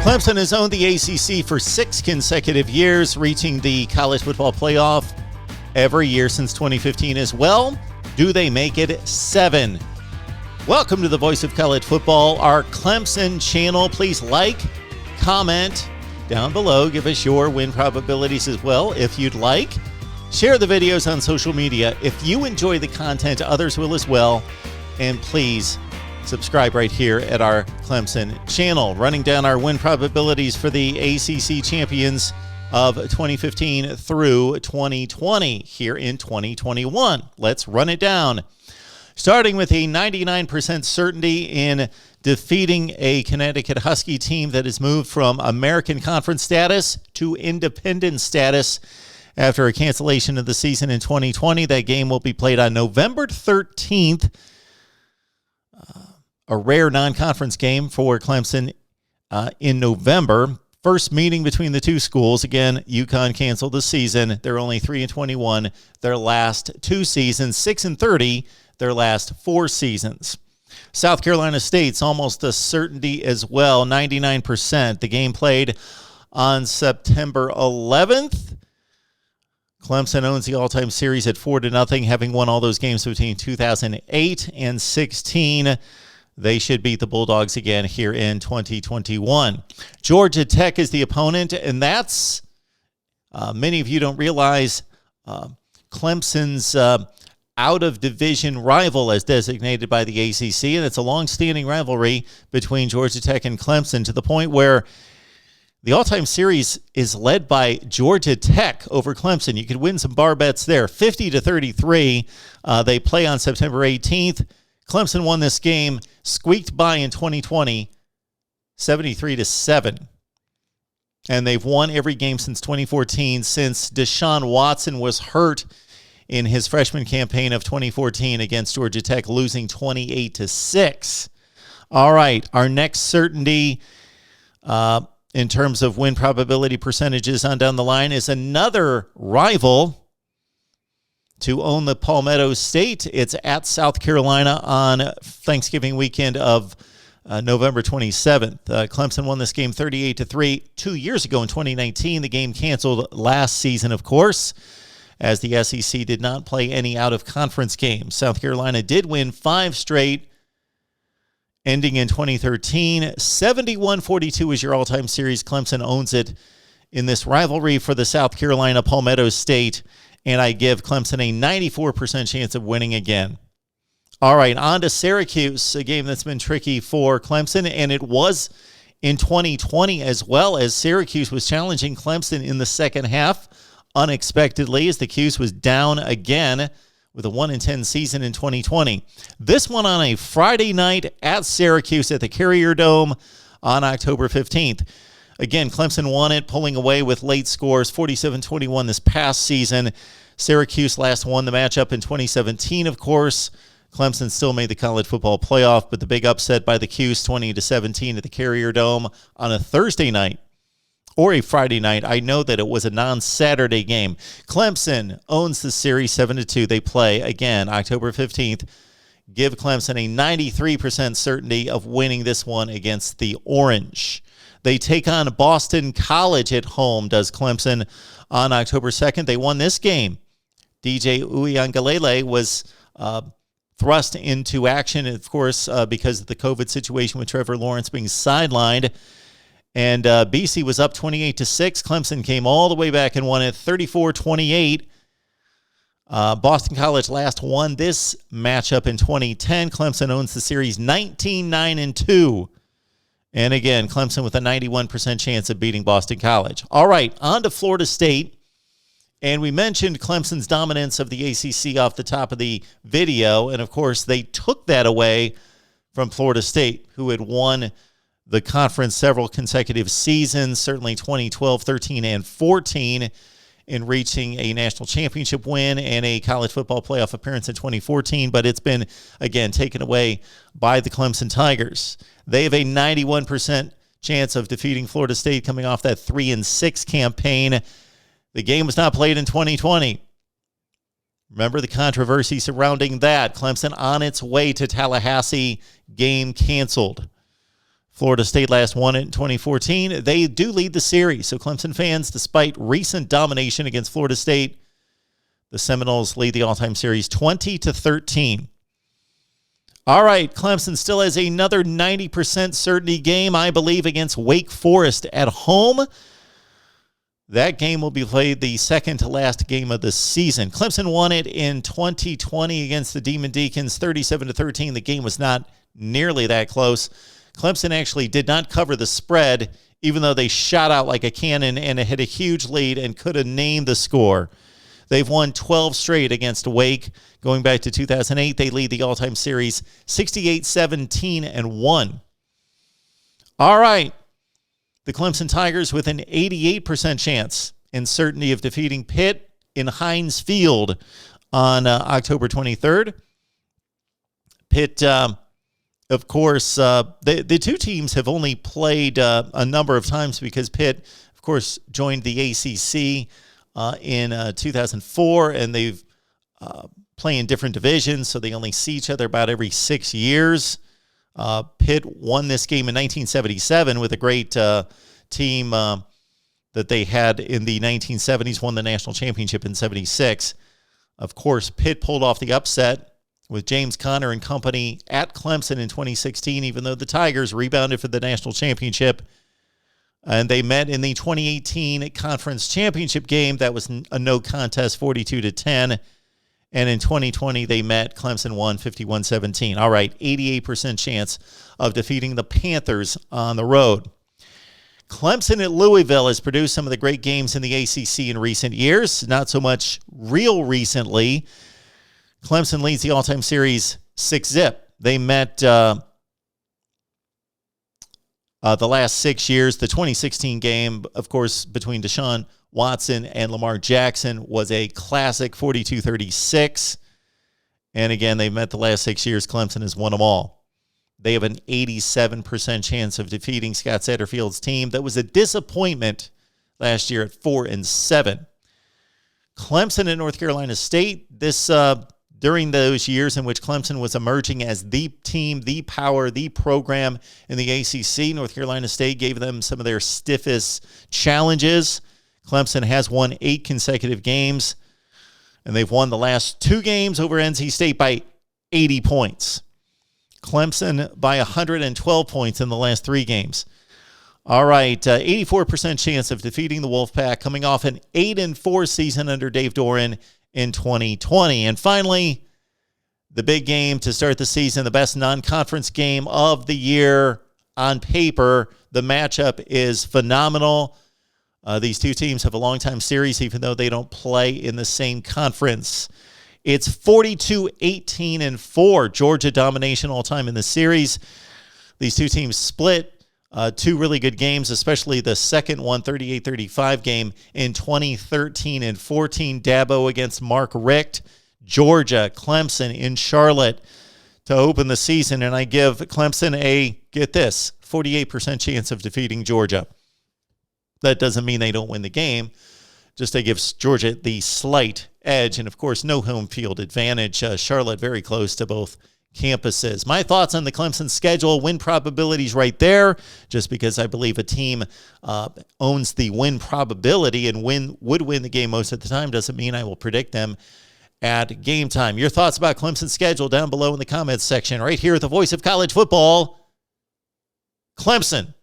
Clemson has owned the ACC for 6 consecutive years, reaching the college football playoff every year since 2015 as well. Do they make it 7? Welcome to the Voice of College Football, our Clemson channel. Please like, comment down below. Give us your win probabilities as well if you'd like. Share the videos on social media. If you enjoy the content, others will as well. And please subscribe right here at our Clemson channel. Running down our win probabilities for the ACC champions of 2015 through 2020 here in 2021. Let's run it down. Starting with a 99% certainty in defeating a Connecticut Husky team that has moved from American Conference status to independent status after a cancellation of the season in 2020. That game will be played on November 13th. A rare non-conference game for Clemson in November. First meeting between the two schools. Again, UConn canceled the season. They're only 3-21 their last 2 seasons, 6-30 their last 4 seasons. South Carolina State's almost a certainty as well, 99%. The game played on September 11th. Clemson owns the all-time series at 4-0, having won all those games between 2008 and 16. They should beat the Bulldogs again here in 2021. Georgia Tech is the opponent, and that's, many of you don't realize, Clemson's out-of-division rival as designated by the ACC, and it's a long-standing rivalry between Georgia Tech and Clemson to the point where the all-time series is led by Georgia Tech over Clemson. You could win some bar bets there, 50-33. They play on September 18th. Clemson won this game, squeaked by in 2020, 73-7. And they've won every game since 2014, since Deshaun Watson was hurt in his freshman campaign of 2014 against Georgia Tech, losing 28-6. All right, our next certainty in terms of win probability percentages on down the line is another rival to own the Palmetto State. It's at South Carolina on Thanksgiving weekend of November 27th. Clemson won this game 38-3 2 years ago in 2019. The game canceled last season, of course, as the SEC did not play any out-of-conference games. South Carolina did win 5 straight, ending in 2013. 71-42 is your all-time series. Clemson owns it in this rivalry for the South Carolina Palmetto State, and I give Clemson a 94% chance of winning again. All right, on to Syracuse, a game that's been tricky for Clemson, and it was in 2020 as well, as Syracuse was challenging Clemson in the second half unexpectedly as the Cuse was down again with a 1-10 season in 2020. This one on a Friday night at Syracuse at the Carrier Dome on October 15th. Again, Clemson won it, pulling away with late scores, 47-21 this past season. Syracuse last won the matchup in 2017, of course. Clemson still made the college football playoff, but the big upset by the Cuse, 20-17 at the Carrier Dome on a Thursday night or a Friday night. I know that it was a non-Saturday game. Clemson owns the series 7-2. They play again October 15th. Give Clemson a 93% certainty of winning this one against the Orange. They take on Boston College at home, does Clemson, on October 2nd. They won this game. DJ Uiagalelei was thrust into action, of course, because of the COVID situation with Trevor Lawrence being sidelined. And BC was up 28-6. Clemson came all the way back and won it 34-28. Boston College last won this matchup in 2010. Clemson owns the series 19-9-2. And again, Clemson with a 91% chance of beating Boston College. All right, on to Florida State. And we mentioned Clemson's dominance of the ACC off the top of the video. And, of course, they took that away from Florida State, who had won the conference several consecutive seasons, certainly 2012, 13, and 14, in reaching a national championship win and a college football playoff appearance in 2014. But it's been, again, taken away by the Clemson Tigers. They have a 91% chance of defeating Florida State coming off that 3-6 campaign. The game was not played in 2020. Remember the controversy surrounding that. Clemson on its way to Tallahassee, game canceled. Florida State last won it in 2014. They do lead the series. So Clemson fans, despite recent domination against Florida State, the Seminoles lead the all-time series 20-13. All right, Clemson still has another 90% certainty game, I believe, against Wake Forest at home. That game will be played the second to last game of the season. Clemson won it in 2020 against the Demon Deacons, 37-13. The game was not nearly that close. Clemson actually did not cover the spread, even though they shot out like a cannon and had a huge lead and could have named the score. They've won 12 straight against Wake. Going back to 2008, they lead the all-time series 68-17-1. All right. The Clemson Tigers with an 88% chance and certainty of defeating Pitt in Heinz Field on October 23rd. Pitt, of course, the two teams have only played a number of times because Pitt, of course, joined the ACC in 2004, and they've play in different divisions, so they only see each other about every 6 years. Pitt won this game in 1977 with a great team that they had in the 1970s, won the national championship in 76. Of course, Pitt pulled off the upset with James Conner and company at Clemson in 2016, even though the Tigers rebounded for the national championship. And they met in the 2018 conference championship game. That was a no contest, 42-10. And in 2020, they met. Clemson won 51-17. All right, 88% chance of defeating the Panthers on the road. Clemson at Louisville has produced some of the great games in the ACC in recent years. Not so much real recently. Clemson leads the all-time series 6-0. They met the last 6 years. The 2016 game, of course, between Deshaun Watson and Lamar Jackson was a classic, 42-36. And again, they've met the last 6 years. Clemson has won them all. They have an 87% chance of defeating Scott Satterfield's team. That was a disappointment last year at 4-7. Clemson and North Carolina State. This during those years in which Clemson was emerging as the team, the power, the program in the ACC, North Carolina State gave them some of their stiffest challenges. Clemson has won 8 consecutive games, and they've won the last 2 games over NC State by 80 points. Clemson by 112 points in the last 3 games. All right, 84% chance of defeating the Wolfpack, coming off an 8-4 season under Dave Doran in 2020. And finally, the big game to start the season, the best non-conference game of the year on paper. The matchup is phenomenal. These two teams have a long-time series, even though they don't play in the same conference. It's 42-18-4, Georgia domination all-time in the series. These two teams split 2 really good games, especially the second one, 38-35 game in 2013 and 14. Dabo against Mark Richt. Georgia, Clemson in Charlotte to open the season. And I give Clemson a, get this, 48% chance of defeating Georgia. That doesn't mean they don't win the game. Just to give Georgia the slight edge. And, of course, no home field advantage. Charlotte very close to both campuses. My thoughts on the Clemson schedule, win probabilities right there, just because I believe a team owns the win probability and would win the game most of the time doesn't mean I will predict them at game time. Your thoughts about Clemson's schedule down below in the comments section. Right here at the Voice of College Football, Clemson.